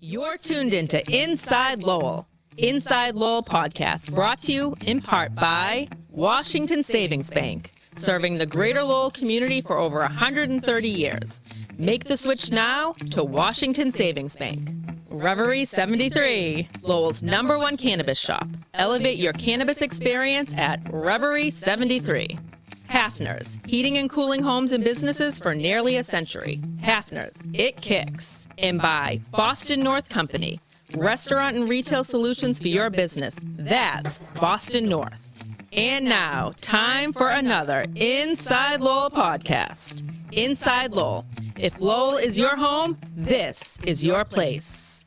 You're tuned into Inside Lowell. Inside Lowell podcast brought to you in part by Washington Savings Bank, serving the greater Lowell community for over 130 years. Make the switch now to Washington Savings Bank. Reverie 73, Lowell's #1 cannabis shop. Elevate your cannabis experience at Reverie 73. Hafner's, heating and cooling homes and businesses for nearly a century. Hafner's, it kicks. And by Boston North Company, restaurant and retail solutions for your business. That's Boston North. And now, time for another Inside Lowell podcast. Inside Lowell. If Lowell is your home, this is your place.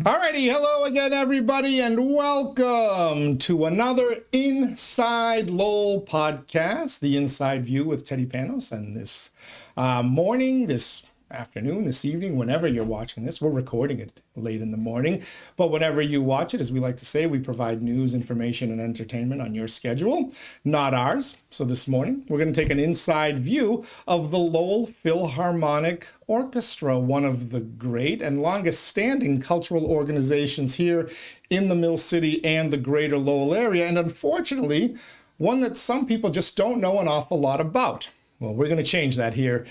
Alrighty, hello again, everybody, and welcome to another Inside Lowell podcast, the Inside View with Teddy Panos. And this morning, this afternoon, this evening, whenever you're watching this, we're recording it late in the morning, but whenever you watch it, as we like to say, we provide news, information, and entertainment on your schedule, not ours. So this morning, we're going to take an inside view of the Lowell Philharmonic Orchestra, one of the great and longest standing cultural organizations here in the Mill City and the greater Lowell area, and unfortunately, one that some people just don't know an awful lot about. Well, we're going to change that here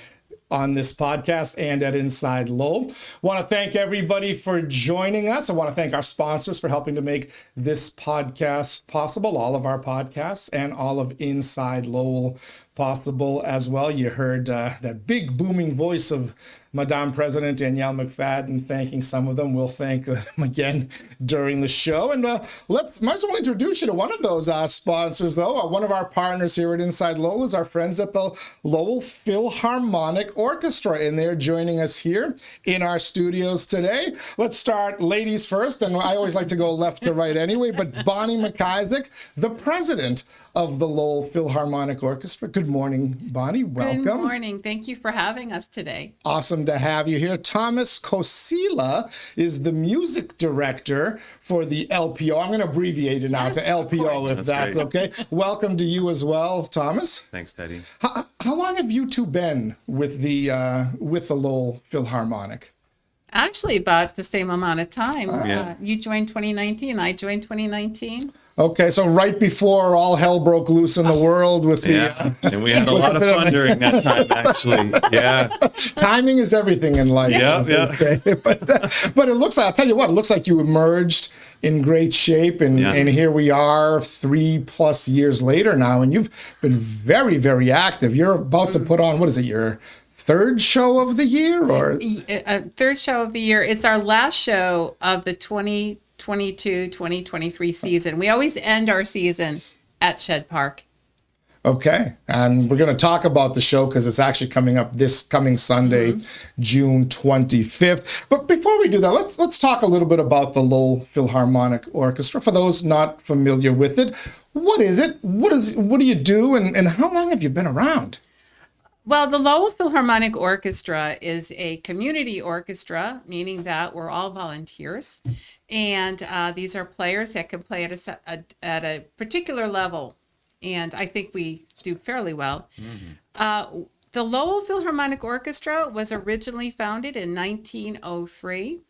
on this podcast and at Inside Lowell. Want to thank everybody for joining us. I want to thank our sponsors for helping to make this podcast possible, all of our podcasts and all of Inside Lowell possible as well. You heard that big booming voice of Madame President Danielle McFadden thanking some of them. We'll thank them again during the show. And might as well introduce you to one of those sponsors, though. One of our partners here at Inside Lowell is our friends at the Lowell Philharmonic Orchestra, and they're joining us here in our studios today. Let's start ladies first, and I always like to go left to right anyway, but Bonnie McIsaac, the president of the Lowell Philharmonic Orchestra. Good morning, Bonnie. Welcome. Good morning. Thank you for having us today. Awesome to have you here. Thomas Kociela is the music director for the LPO. I'm going to abbreviate it now to LPO if that's okay. Welcome to you as well, Thomas. Thanks, Teddy. How long have you two been with the Lowell Philharmonic? Actually, about the same amount of time. You joined 2019. I joined 2019. Okay, so right before all hell broke loose in the world with and we had a lot of fun during that time, actually. Yeah. Timing is everything in life, as they say. But it looks like, I'll tell you what, it looks like you emerged in great shape, and here we are 3+ years later now, and you've been very, very active. You're about to put on, what is it, your third show of the year? Or third show of the year. It's our last show of the 2022-2023 season. We always end our season at Shed Park. Okay, and we're going to talk about the show because it's actually coming up this coming Sunday, June 25th. But before we do that, let's talk a little bit about the Lowell Philharmonic Orchestra. For those not familiar with it, what is it? What do you do, and how long have you been around? Well, the Lowell Philharmonic Orchestra is a community orchestra, meaning that we're all volunteers. And these are players that can play at a particular level. And I think we do fairly well. Mm-hmm. The Lowell Philharmonic Orchestra was originally founded in 1903.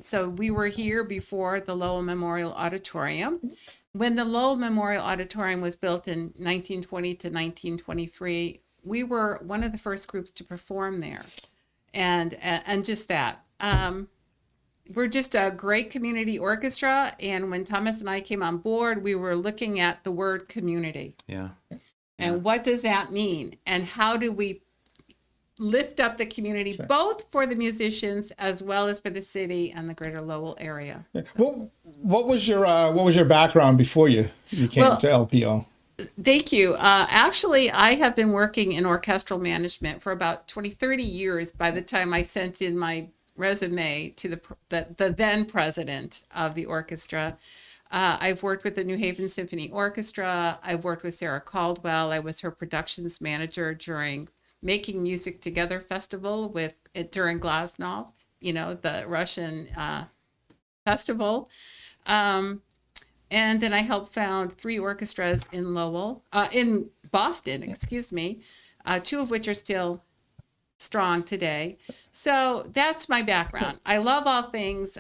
So we were here before the Lowell Memorial Auditorium. When the Lowell Memorial Auditorium was built in 1920 to 1923, we were one of the first groups to perform there. And just that. We're just a great community orchestra. And when Thomas and I came on board, we were looking at the word community. Yeah. And what does that mean? And how do we lift up the community, both for the musicians as well as for the city and the greater Lowell area? So. Well, what was your background before you came to LPO? Thank you. Actually, I have been working in orchestral management for about 30 years by the time I sent in my resume to the then president of the orchestra. I've worked with the New Haven Symphony Orchestra. I've worked with Sarah Caldwell. I was her productions manager during Making Music Together Festival during Glasnost, the Russian festival. And then I helped found 3 orchestras in Boston, two of which are still strong today. So that's my background. I love all things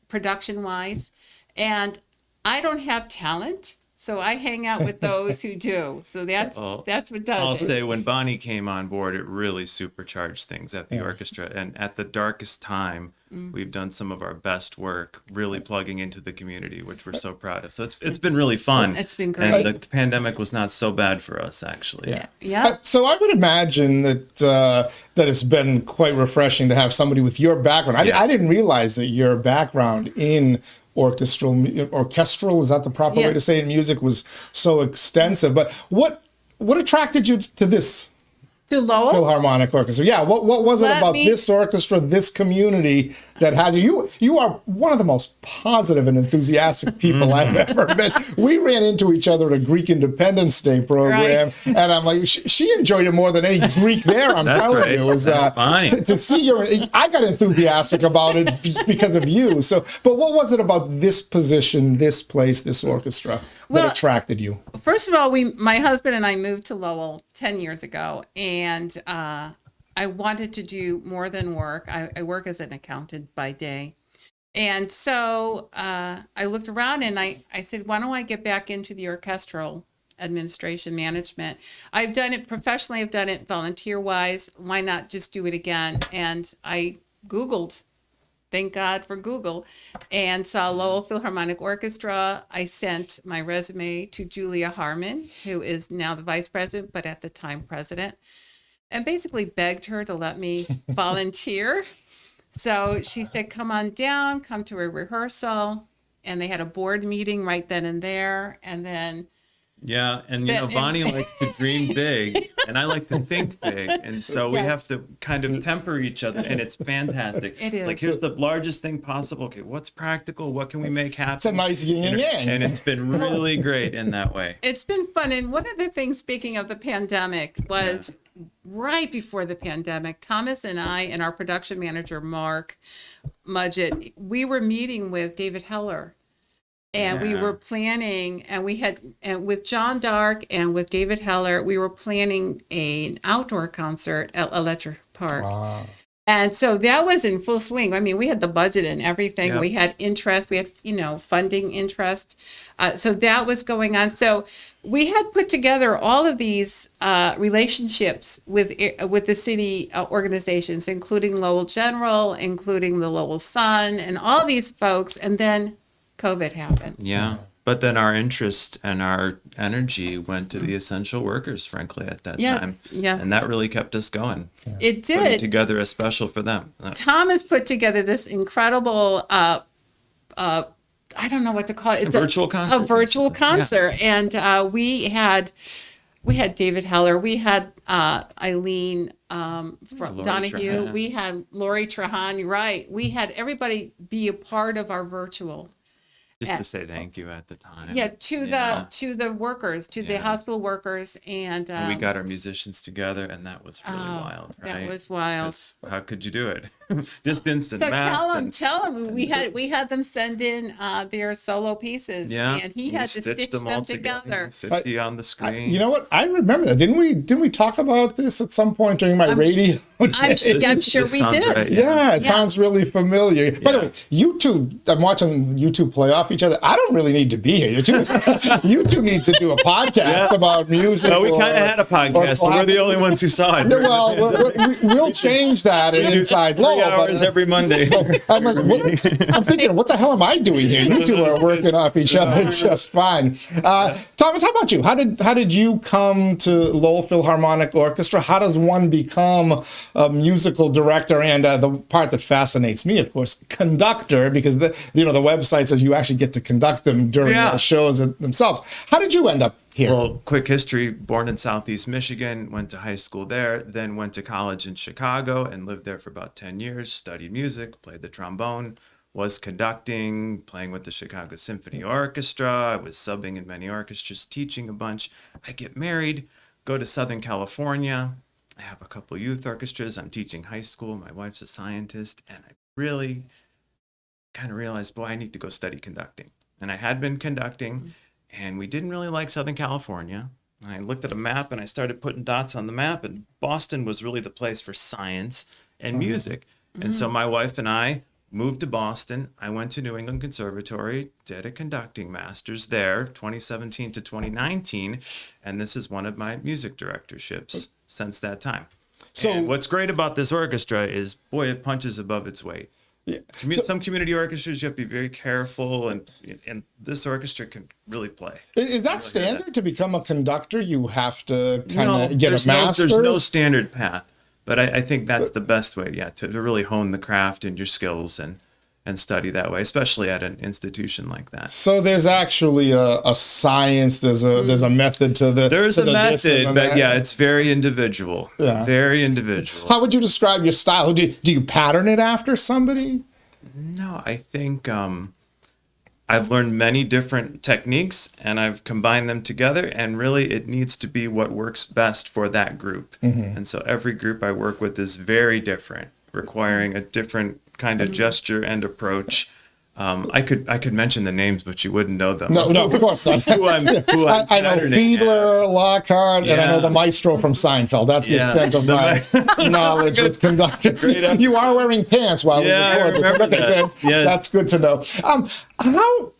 production wise, and I don't have talent. So I hang out with those who do. So that's what does I'll it. say when Bonnie came on board, it really supercharged things at the orchestra. And at the darkest time, we've done some of our best work really plugging into the community, which we're so proud of. So it's been really fun. It's been great. And the pandemic was not so bad for us, actually. Yeah. So I would imagine that it's been quite refreshing to have somebody with your background. I didn't realize that your background in orchestral, is that the proper way to say it, in music, was so extensive. But what attracted you to this To Lowell? Philharmonic Orchestra? Yeah, what was it about this orchestra, this community that had you? You are one of the most positive and enthusiastic people I've ever met. We ran into each other at a Greek Independence Day program, and I'm like, she enjoyed it more than any Greek there. I'm telling you, it was to see your. I got enthusiastic about it because of you. So, but what was it about this position, this place, this orchestra that attracted you? First of all, my husband and I moved to Lowell 10 years ago, and I wanted to do more than work. I work as an accountant by day. And so I looked around and I said, why don't I get back into the orchestral administration management? I've done it professionally. I've done it volunteer-wise. Why not just do it again? And I Googled. Thank God for Google, and saw Lowell Philharmonic Orchestra. I sent my resume to Julia Harmon, who is now the vice president, but at the time president, and basically begged her to let me volunteer. So she said, come on down, come to a rehearsal. And they had a board meeting right then and there. And then Yeah, and Bonnie likes to dream big, and I like to think big, and so we have to kind of temper each other, and it's fantastic. It is. Like, here's the largest thing possible. Okay, what's practical? What can we make happen? It's a nice yin and yang. And it's been really great in that way. It's been fun. And one of the things, speaking of the pandemic, was right before the pandemic, Thomas and I and our production manager, Mark Mudgett, we were meeting with David Heller. And we were planning, and with John Dark and with David Heller, we were planning an outdoor concert at Electric Park. Wow. And so that was in full swing. I mean, we had the budget and everything. Yep. We had interest. We had, funding interest. So that was going on. So we had put together all of these relationships with the city organizations, including Lowell General, including the Lowell Sun, and all these folks. And then COVID happened. Yeah. But then our interest and our energy went to the essential workers, frankly, at that time. Yes. And that really kept us going. It Putting did. together a special for them. Thomas put together this incredible, I don't know what to call it. It's A virtual concert. A virtual concert. Yeah. And we had David Heller. We had Eileen from Donahue. Trahan. We had Lori Trahan. You're right. We had everybody be a part of our virtual. Just to say thank you at the time. Yeah, to the workers, to the hospital workers, and we got our musicians together, and that was really wild, right? That was wild. How could you do it? Just instant So math. tell them. We had them send in their solo pieces, and he had to stitch them all together. 50 on the screen. You know what? I remember that. Didn't we talk about this at some point during my radio? I'm sure we did. Right, Yeah, it sounds really familiar. By the way, you two, I'm watching you two play off each other. I don't really need to be here. You two need to do a podcast about music. Well, we kind of had a podcast, but we're the only ones who saw it. Well, we'll change that in Inside Lowell. 3 hours every Monday. I'm like, I'm thinking, what the hell am I doing here? You two are working off each other just fine. Thomas, how about you? How did you come to Lowell Philharmonic Orchestra? How does one become a musical director? And the part that fascinates me, of course, conductor, because the website says you actually get to conduct them during the shows themselves. How did you end up here? Well, quick history, born in Southeast Michigan, went to high school there, then went to college in Chicago and lived there for about 10 years, studied music, played the trombone, was conducting, playing with the Chicago Symphony Orchestra. I was subbing in many orchestras, teaching a bunch. I get married, go to Southern California. I have a couple youth orchestras. I'm teaching high school. My wife's a scientist. And I really kind of realized, boy, I need to go study conducting. And I had been conducting, and we didn't really like Southern California. I looked at a map and I started putting dots on the map, and Boston was really the place for science and music. And so my wife and I moved to Boston. I went to New England Conservatory, did a conducting master's there, 2017 to 2019, and this is one of my music directorships since that time. So And what's great about this orchestra is, boy, it punches above its weight. yeah. Some community orchestras, you have to be very careful, and this orchestra can really play. Is that standard to become a conductor? You have to kind No, of get a master's? there's no standard path, but I think that's the best way, to really hone the craft and your skills and study that way, especially at an institution like that. So there's actually a science, there's a method to the There's to a the this and method, the but that. it's very individual. Yeah. Very individual. How would you describe your style? Do you pattern it after somebody? No, I think I've learned many different techniques and I've combined them together, and really it needs to be what works best for that group. And so every group I work with is very different, requiring a different kind of gesture and approach. I could mention the names, but you wouldn't know them. No, of course not. who I'm I know patterning at. Fiedler, Lockhart, and I know Yeah. the maestro from Seinfeld. That's the Yeah. extent of my knowledge with conductors. Great episode. You are wearing pants while Yeah, we I record this. remember Okay, that. good. Yes. That's good to know. How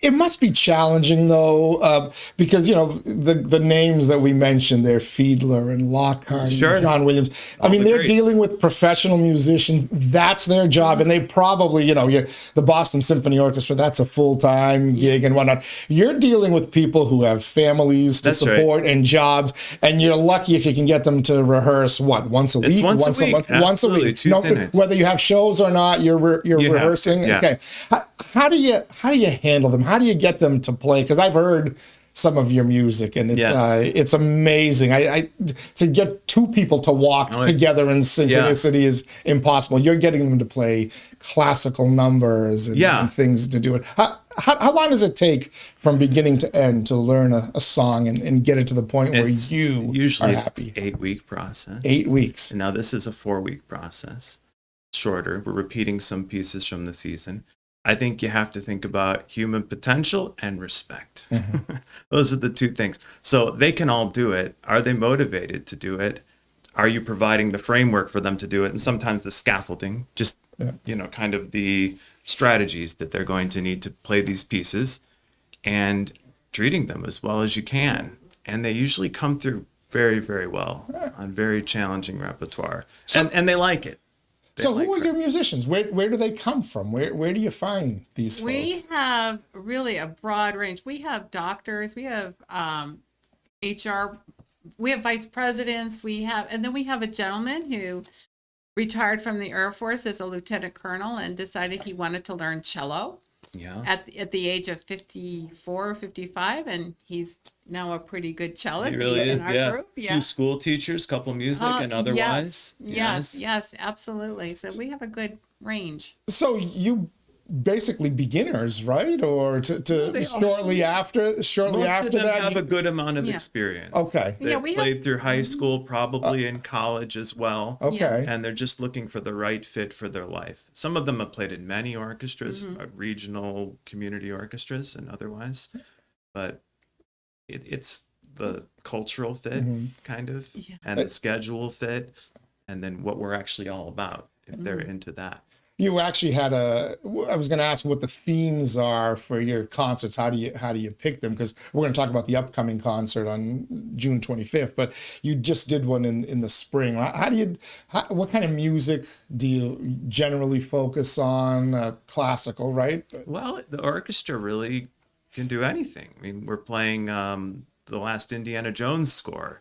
it must be challenging though, because the names that we mentioned there, Fiedler and Lockhart, Sure. and John Williams. I mean, the they're greats. dealing with professional musicians. That's their job, and they probably, the Boston Symphony Orchestra. That's a full-time gig and whatnot. You're dealing with people who have families to That's right. support and jobs, and you're lucky if you can get them to rehearse once a week, once a week. month, once a Absolutely. week. Tuesday nights. Whether you have shows or not, you're have to, rehearsing. yeah. Okay. How do you handle them? How do you get them to play? Because I've heard some of your music, and it's amazing. I to get two people to walk together in synchronicity is impossible. You're getting them to play classical numbers and things to do it. How long does it take from beginning to end to learn a song and get it to the point where It's you usually are happy? 8-week process. 8 weeks. And now this is a 4-week process. Shorter. We're repeating some pieces from the season. I think you have to think about human potential and respect. Those are the two things. So they can all do it. Are they motivated to do it? Are you providing the framework for them to do it? And sometimes the scaffolding, just, kind of the strategies that they're going to need to play these pieces, and treating them as well as you can. And they usually come through very, very well on very challenging repertoire. And they like it. So who are your musicians? Where do they come from? Where do you find these folks? We have really a broad range. We have doctors, we have HR, we have vice presidents, and then we have a gentleman who retired from the Air Force as a lieutenant colonel and decided he wanted to learn cello at the age of 54 or 55, and he's now a pretty good cellist He really in is, our group. Few school teachers, couple music, and otherwise. Yes, absolutely. So we have a good range. So you basically beginners, right? Or shortly after Most of them that have a good amount of experience. Okay. They played through high school, probably in college as well. Okay. And they're just looking for the right fit for their life. Some of them have played in many orchestras, regional community orchestras and otherwise. But it's the cultural fit, kind of, and the schedule fit, and then what we're actually all about, if they're into that. You actually had I was going to ask what the themes are for your concerts. How do you pick them? Because we're going to talk about the upcoming concert on June 25th, but you just did one in the spring. What kind of music do you generally focus on? Classical, right? Well, the orchestra really can do anything. I mean, we're playing the last Indiana Jones score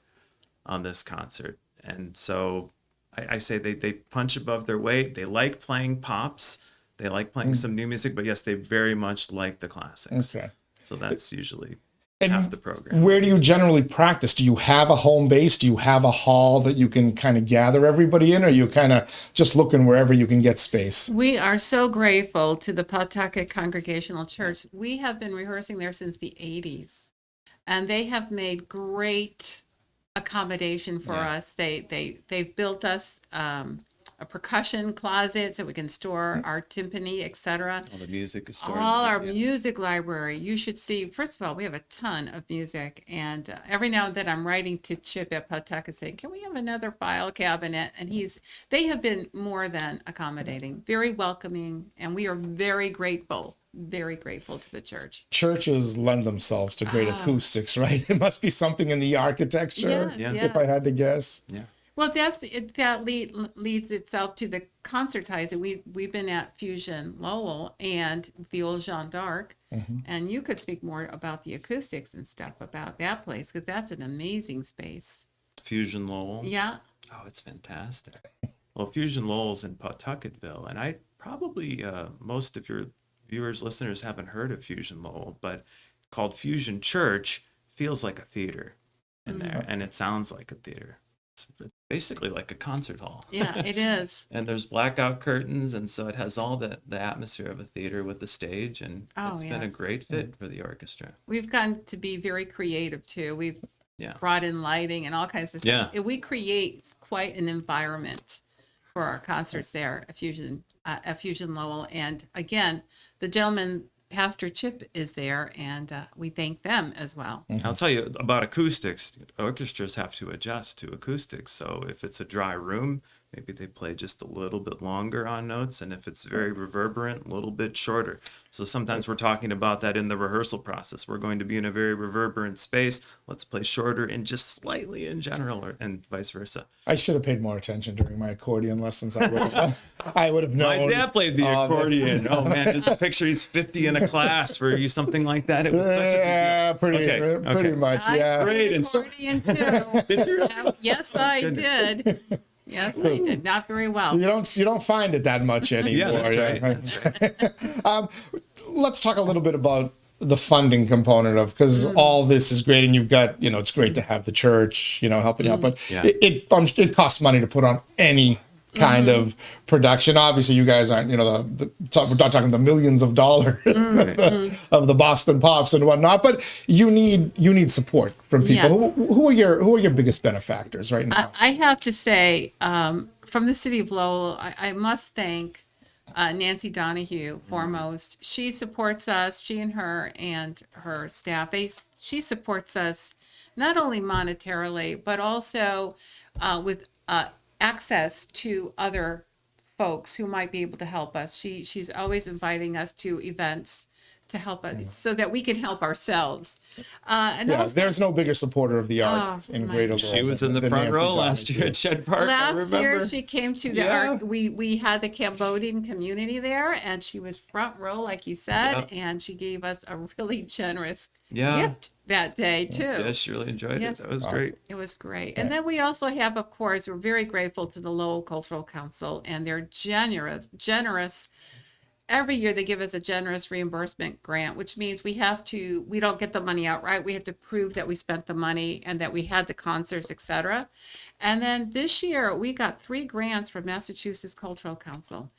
on this concert. And so I say they punch above their weight. They like playing pops. They like playing some new music, but yes, they very much like the classics. Okay. So that's usually And half the program. Where do you generally practice? Do you have a home base? Do you have a hall that you can kind of gather everybody in, or are you kind of just looking wherever you can get space? We are so grateful to the Pawtucket Congregational Church. We have been rehearsing there since the 80s, and they have made great accommodation for us. They've built us a percussion closet so we can store our timpani, etc. All the music is stored. All our yeah. music library. You should see, first of all, we have a ton of music. And every now and then I'm writing to Chip at Pawtucket saying, can we have another file cabinet? And they have been more than accommodating, very welcoming. And we are very grateful to the church. Churches lend themselves to great acoustics, right? It must be something in the architecture, Yes, if I had to guess. Yeah. Well, that leads itself to the concertizing. We've been at Fusion Lowell and the old Jeanne d'Arc, and you could speak more about the acoustics and stuff about that place because that's an amazing space. Fusion Lowell. Yeah. Oh, it's fantastic. Well, Fusion Lowell's in Pawtucketville, and I probably most of your viewers, listeners haven't heard of Fusion Lowell, but called Fusion Church feels like a theater in there, and it sounds like a theater. It's basically like a concert hall. Yeah, it is. And there's blackout curtains, and so it has all the atmosphere of a theater with the stage, and it's been a yes. great fit for the orchestra. We've gotten to be very creative too. We've brought in lighting and all kinds of stuff. Yeah. We create quite an environment for our concerts there at Fusion Lowell. And again, the gentleman, Pastor Chip, is there, and we thank them as well. I'll tell you about acoustics. Orchestras have to adjust to acoustics. So if it's a dry room, maybe they play just a little bit longer on notes. And if it's very reverberant, a little bit shorter. So sometimes we're talking about that in the rehearsal process. We're going to be in a very reverberant space. Let's play shorter and just slightly in general, and vice versa. I should have paid more attention during my accordion lessons. I would have known. My dad played the accordion. Oh man, there's a picture. He's 50 in a class. Were you something like that? It was such a big deal. pretty much. Yeah. Great. I And played accordion too. did you? Yes, I did. Yes, I did. Not very well. You don't find it that much anymore. That's right. Let's talk a little bit about the funding component of, because all this is great, and you've got, it's great to have the church, helping out, but it costs money to put on any kind of production. Obviously, you guys aren't, we're not talking the millions of dollars of the Boston Pops and whatnot, but you need support from people. Yeah. Who are your biggest benefactors right now? I have to say, from the city of Lowell, I must thank Nancy Donahue foremost. She supports us, she and her staff. She supports us not only monetarily, but also with access to other folks who might be able to help us. She's always inviting us to events to help us so that we can help ourselves. And also, there's no bigger supporter of the arts in Greater Lowell. She was in the than front Nancy row Donahue. last year at Shed Park. I last year remember. she came to the art. We had the Cambodian community there, and she was front row, like you said, and she gave us a really generous gift that day too. Yes, she really enjoyed it. That was great. It was great. And then we also have, of course, we're very grateful to the Lowell Cultural Council, and they're generous. Every year they give us a generous reimbursement grant, which means we don't get the money outright. We have to prove that we spent the money and that we had the concerts, etc. And then this year we got 3 grants from Massachusetts Cultural Council.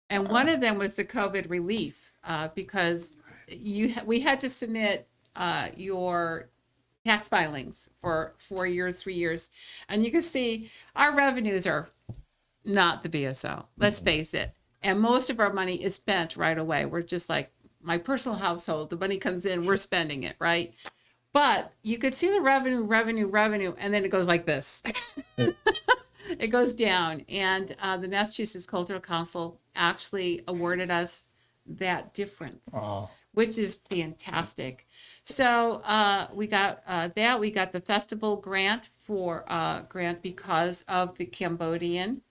And one of them was the COVID relief because we had to submit your tax filings for 4 years, 3 years. And you can see our revenues are not the BSO. Let's face it. And most of our money is spent right away. We're just like my personal household. The money comes in, we're spending it, right? But you could see the revenue, and then it goes like this. It goes down. And the Massachusetts Cultural Council actually awarded us that difference, which is fantastic. So we got that. We got the festival grant because of the Cambodian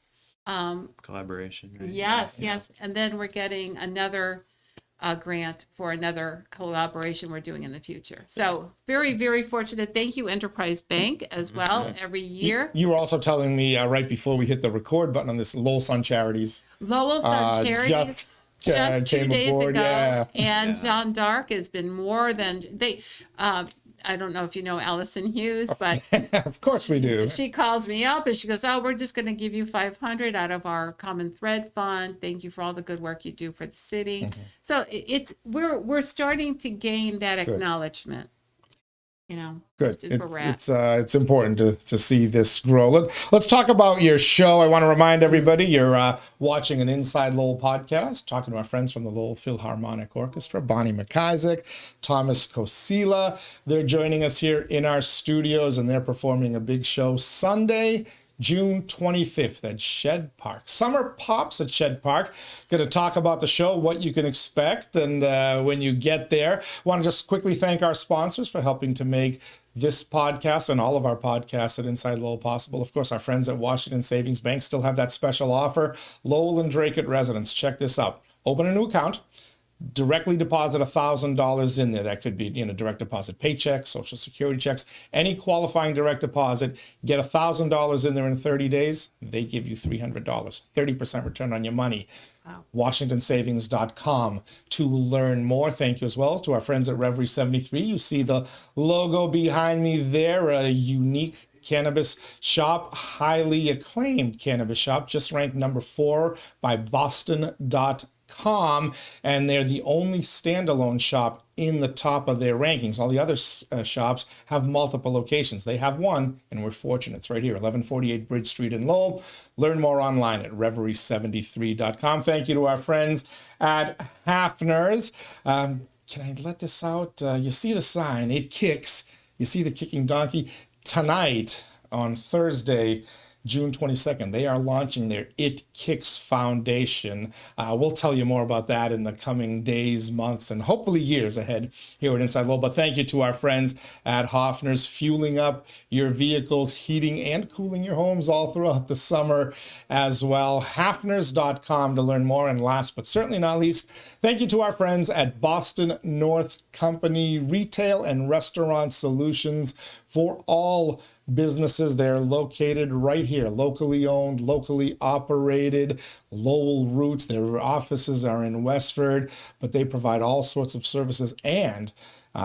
Collaboration. Right? Yes. And then we're getting another grant for another collaboration we're doing in the future. So very, very fortunate. Thank you, Enterprise Bank, as well, every year. You were also telling me right before we hit the record button on this, Lowell Sun Charities. Lowell Sun Charities just 2 came days aboard, ago. And Jeanne d'Arc has been more than I don't know if you know Allison Hughes, but of course we do. she calls me up and she goes, we're just going to give you $500 out of our Common Thread Fund. Thank you for all the good work you do for the city. So we're starting to gain that acknowledgement. Good. Just where we're at. It's important to see this grow. Let's talk about your show. I want to remind everybody you're watching an Inside Lowell podcast, talking to our friends from the Lowell Philharmonic Orchestra, Bonnie McIsaac, Thomas Kociela. They're joining us here in our studios, and they're performing a big show Sunday, June 25th at Shed Park. Summer Pops at Shed Park. Going to talk about the show, what you can expect, and when you get there. Want to just quickly thank our sponsors for helping to make this podcast and all of our podcasts at Inside Lowell possible. Of course, our friends at Washington Savings Bank still have that special offer. Lowell and Drake at residents. Check this out. Open a new account. Directly deposit $1,000 in there. That could be, direct deposit paychecks, Social Security checks, any qualifying direct deposit. Get $1,000 in there in 30 days. They give you $300, 30% return on your money. Wow. WashingtonSavings.com to learn more. Thank you as well to our friends at Reverie 73. You see the logo behind me there, a unique cannabis shop, highly acclaimed cannabis shop, just ranked number 4 by Boston.com. And they're the only standalone shop in the top of their rankings. All the other shops have multiple locations. They have one, and we're fortunate. It's right here, 1148 Bridge Street in Lowell. Learn more online at reverie73.com. Thank you to our friends at Hafner's. Can I let this out? You see the sign, it kicks. You see the kicking donkey. Tonight, on Thursday, June 22nd, they are launching their It Kicks Foundation. We'll tell you more about that in the coming days, months, and hopefully years ahead here at Inside Lowell. But thank you to our friends at Hoffner's, fueling up your vehicles, heating and cooling your homes all throughout the summer as well. Hafners.com to learn more. And last but certainly not least, thank you to our friends at Boston North Company Retail and Restaurant Solutions for all businesses. They're located right here, locally owned, locally operated, Lowell roots. Their offices are in Westford, but they provide all sorts of services, and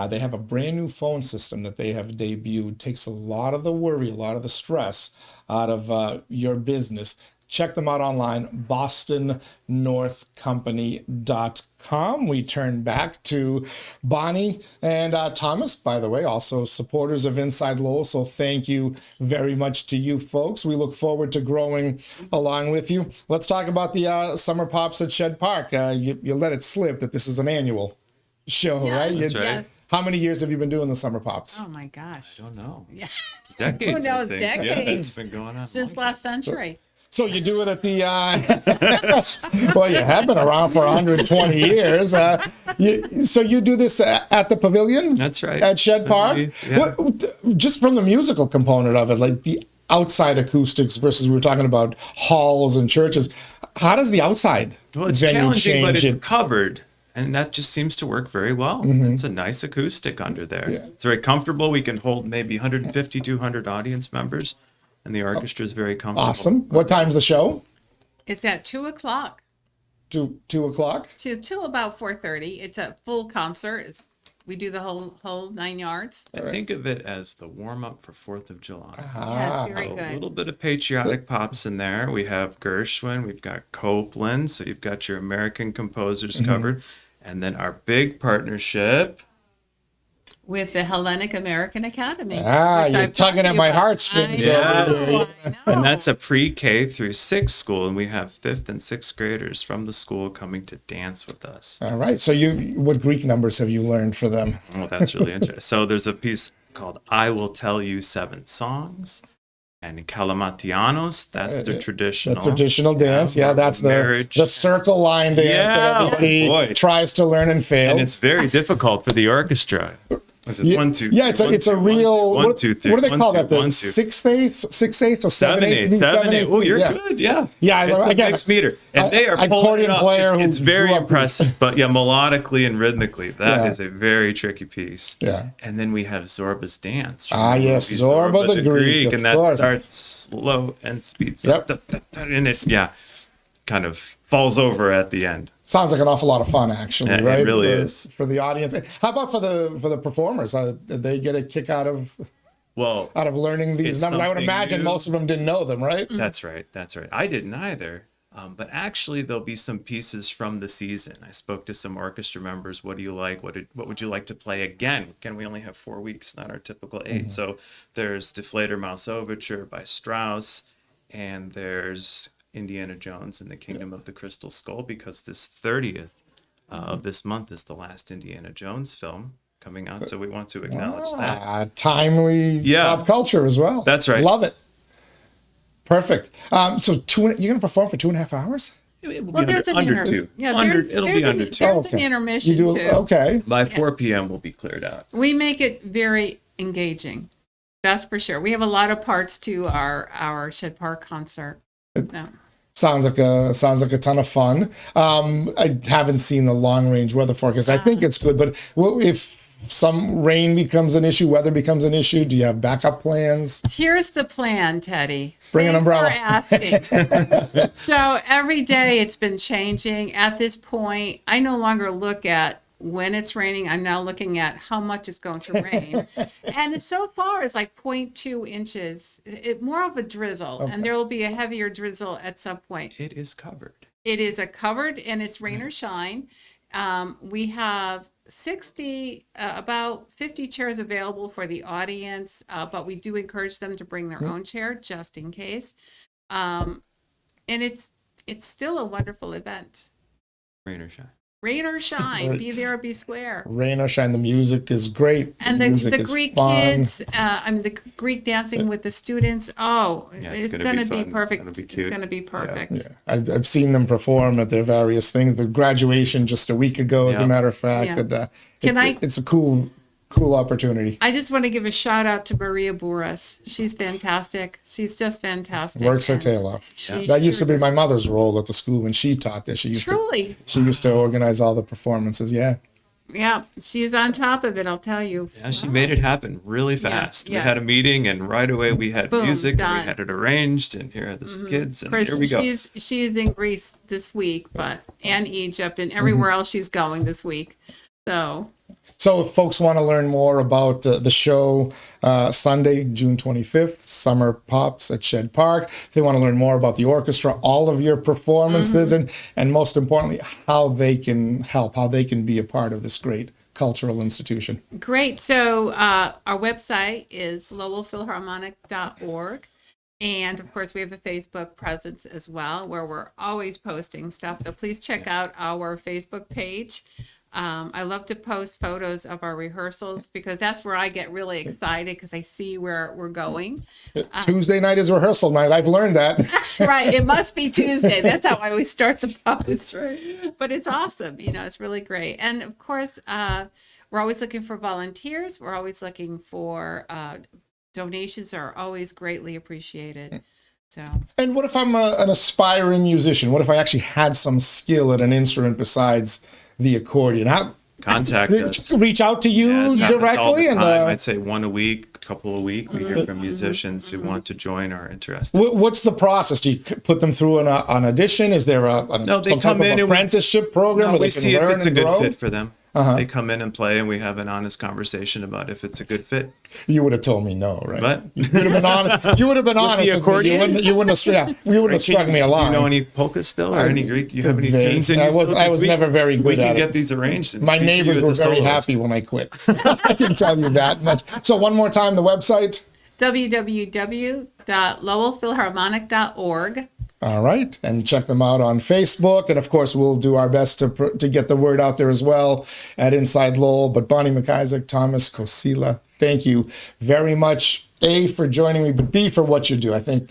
they have a brand new phone system that they have debuted. Takes a lot of the worry, a lot of the stress out of your business. Check them out online, bostonnorthcompany.com. We turn back to Bonnie and Thomas, by the way, also supporters of Inside Lowell. So thank you very much to you folks. We look forward to growing along with you. Let's talk about the Summer Pops at Shed Park. You let it slip that this is an annual show, right? That's right. Yes. How many years have you been doing the Summer Pops? Oh my gosh. I don't know. Yeah. Decades. Who knows? I think. Decades. Yeah, it's been going on Since last century. So you do it at the, well, you have been around for 120 years. So you do this at the pavilion? That's right. At Shed Park? Yeah. Just from the musical component of it, like the outside acoustics versus we were talking about halls and churches. How does the outside it's venue challenging, change but it's it? covered. And that just seems to work very well. Mm-hmm. It's a nice acoustic under there. Yeah. It's very comfortable. We can hold maybe 150, 200 audience members. And the orchestra is very comfortable. Awesome. What time's the show? It's at 2:00 2 o'clock? till about 4:30. It's a full concert. We do the whole 9 yards. I think of it as the warm-up for 4th of July. Yeah, very A good. little bit of patriotic pops in there. We have Gershwin, we've got Copland, so you've got your American composers covered. And then our big partnership With the Hellenic American Academy. You're I've tugging talked at to you my about. heartstrings I over know, here. I know. and that's a pre-K through 6th school, and we have 5th and 6th graders from the school coming to dance with us. All right. So what Greek numbers have you learned for them? Oh, that's really interesting. So there's a piece called "I Will Tell You 7 Songs," and Kalamatianos. That's the traditional. The traditional dance. Yeah, that's marriage. the circle line dance that Yeah, everybody boy. tries to learn and fails. And it's very difficult for the orchestra. Is it Yeah, 1, 2? yeah, it's a real. One, two, three. What do they call 1, 2, that? The 1, 2. 6/8 or 7/8. 7/8. Oh, you're yeah. good. Yeah. Yeah, It's a again, mixed meter, and they are accordion pulling it up. player who It's very grew up- impressive, but yeah, melodically and rhythmically, that Yeah. is a very tricky piece. Yeah. And then we have Zorba's dance. from Ah, the yes, movie Zorba the Greek, of and that course. starts slow and speeds Yep. up, and it kind of falls over at the end. Sounds like an awful lot of fun, actually, Yeah, it right? really for, is. for the audience. How about for the performers? Did they get a kick out of Well, learning these It's numbers? I would something imagine new. most of them didn't know them, right? that's right. I didn't either. But actually, there'll be some pieces from the season. I spoke to some orchestra members. What do you like? What would you like to play again? Again, we only have 4 weeks, not our typical 8. So there's Die Fledermaus Overture by Strauss, and there's Indiana Jones and the Kingdom of the Crystal Skull, because this 30th of this month is the last Indiana Jones film coming out. So we want to acknowledge that. Timely pop culture as well. That's right. Love it. Perfect. So you're going to perform for 2.5 hours? It will Well, be there's an under inter- 2. Yeah, It'll be under 2. There's an intermission You do, too. okay. By 4 p.m. we'll be cleared out. We make it very engaging. That's for sure. We have a lot of parts to our Shed Park concert. Sounds like a ton of fun. I haven't seen the long range weather forecast. I think it's good, but if some rain becomes an issue, weather becomes an issue, do you have backup plans? Here's the plan, Teddy. Bring an umbrella. Thanks for asking. So every day it's been changing. At this point, I no longer look at when it's raining. I'm now looking at how much it's going to rain. And so far it's like 0.2 inches. More of a drizzle. Okay. And there will be a heavier drizzle at some point. It is covered. It is a covered, and it's rain or shine. We have about 50 chairs available for the audience, but we do encourage them to bring their own chair just in case. And it's still a wonderful event. Rain or shine. Rain or shine, be there or be square. Rain or shine, the music is great. And the Greek kids, the Greek dancing with the students. Oh, it's going to be perfect. It'll be It's cute. going to be perfect. Yeah, I've seen them perform at their various things. The graduation just a week ago, as a matter of fact. Yeah. And, it's a cool opportunity. I just want to give a shout out to Maria Burras. She's fantastic. She's just fantastic. Works her And tail off. she That used to be sure my does. mother's role at the school when she taught there. She used to organize all the performances. Yeah. Yeah, she's on top of it, I'll tell you. Yeah, she made it happen really fast. yeah. We had a meeting, and right away we had Boom, music, and done. we had it arranged, and here are the kids, Of and course, here we go. she's in Greece this week, and Egypt, and everywhere else she's going this week. So if folks want to learn more about the show, Sunday, June 25th, Summer Pops at Shed Park, if they want to learn more about the orchestra, all of your performances, and most importantly, how they can help, how they can be a part of this great cultural institution. Great. So our website is lowellphilharmonic.org. And of course, we have a Facebook presence as well, where we're always posting stuff. So please check out our Facebook page. I love to post photos of our rehearsals, because that's where I get really excited, because I see where we're going. Tuesday night is rehearsal night. I've learned that. Right. It must be Tuesday. That's how I always start the post. But it's awesome. It's really great. And of course, we're always looking for volunteers. We're always looking for donations are always greatly appreciated. So. And what if I'm an aspiring musician? What if I actually had some skill at an instrument besides the accordion? How Contact us. reach out to you Yes, happens all directly, the and time. I'd say one a week, couple a week. We hear from musicians who want to join or are interested. what's the process? Do you put them through an audition? Is there No, they some come type in of and we- apprenticeship program where we they can see if learn it's a and good grow? fit for them. They come in and play, and we have an honest conversation about if it's a good fit. You would have told me no, right? But You would have been honest. You would have been honest. the with me. accordion? You wouldn't have struck me a line. You know any polkas still, or any Greek? You have any tunes in I you still? I was never very We good can at get it. these arranged. and My feature you neighbors as were a very soloist. happy when I quit. I can tell you that much. So one more time, the website. www.lowellphilharmonic.org. All right, and check them out on Facebook, and of course we'll do our best to get the word out there as well at Inside Lowell. But Bonnie McIsaac, Thomas Kociela, thank you very much, A, for joining me, but B, for what you do. I think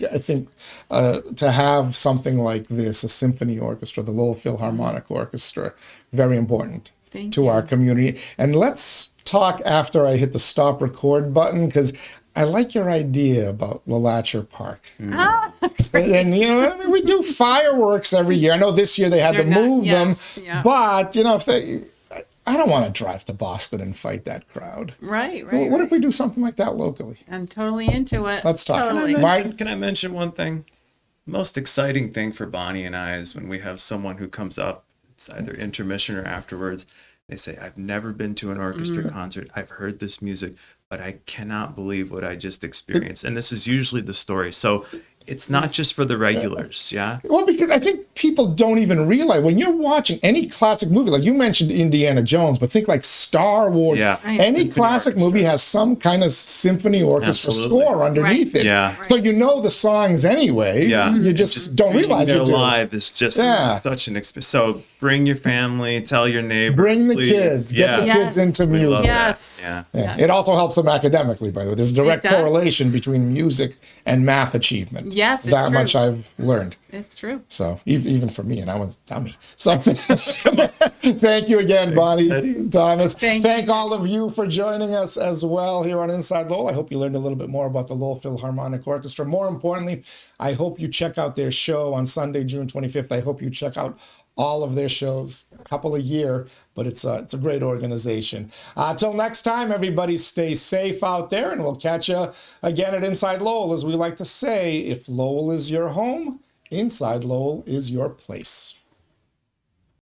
to have something like this, a symphony orchestra, the Lowell Philharmonic Orchestra, very important Thank to you. our community. And let's talk after I hit the stop record button, because I like your idea about LeLatcher Park. And we do fireworks every year. I know this year they had to move them, but if I don't want to drive to Boston and fight that crowd. Right. What if we do something like that locally? I'm totally into it. Let's talk. Totally. Mike? Can I mention one thing? Most exciting thing for Bonnie and I is when we have someone who comes up, it's either intermission or afterwards, they say, I've never been to an orchestra concert. I've heard this music, but I cannot believe what I just experienced. And this is usually the story. So it's not just for the regulars. Yeah. Well, because I think people don't even realize when you're watching any classic movie, like you mentioned Indiana Jones, but think like Star Wars. Yeah. Right. Any Symphony classic orchestra. movie has some kind of symphony orchestra Absolutely. score underneath Right. it. Yeah. So you know the songs anyway. Yeah. You just don't Being realize there you do. live is just such an experience. So bring your family, tell your neighbor. Bring the please. kids, get the Yeah. kids into We love music. that. Yes. Yeah. Yeah. It also helps them academically, by the way. There's a direct does. correlation between music and math achievement. Yes, it's that true. much I've learned. It's true. So even for me, and I was dummy. So thank you again, Bonnie, Teddy. Thomas. Thank Thank all of you for joining us as well here on Inside Lowell. I hope you learned a little bit more about the Lowell Philharmonic Orchestra. More importantly, I hope you check out their show on Sunday, June 25th. I hope you check out all of their shows, a couple a year, but it's a great organization. Till next time, everybody stay safe out there, and we'll catch you again at Inside Lowell. As we like to say, if Lowell is your home, Inside Lowell is your place.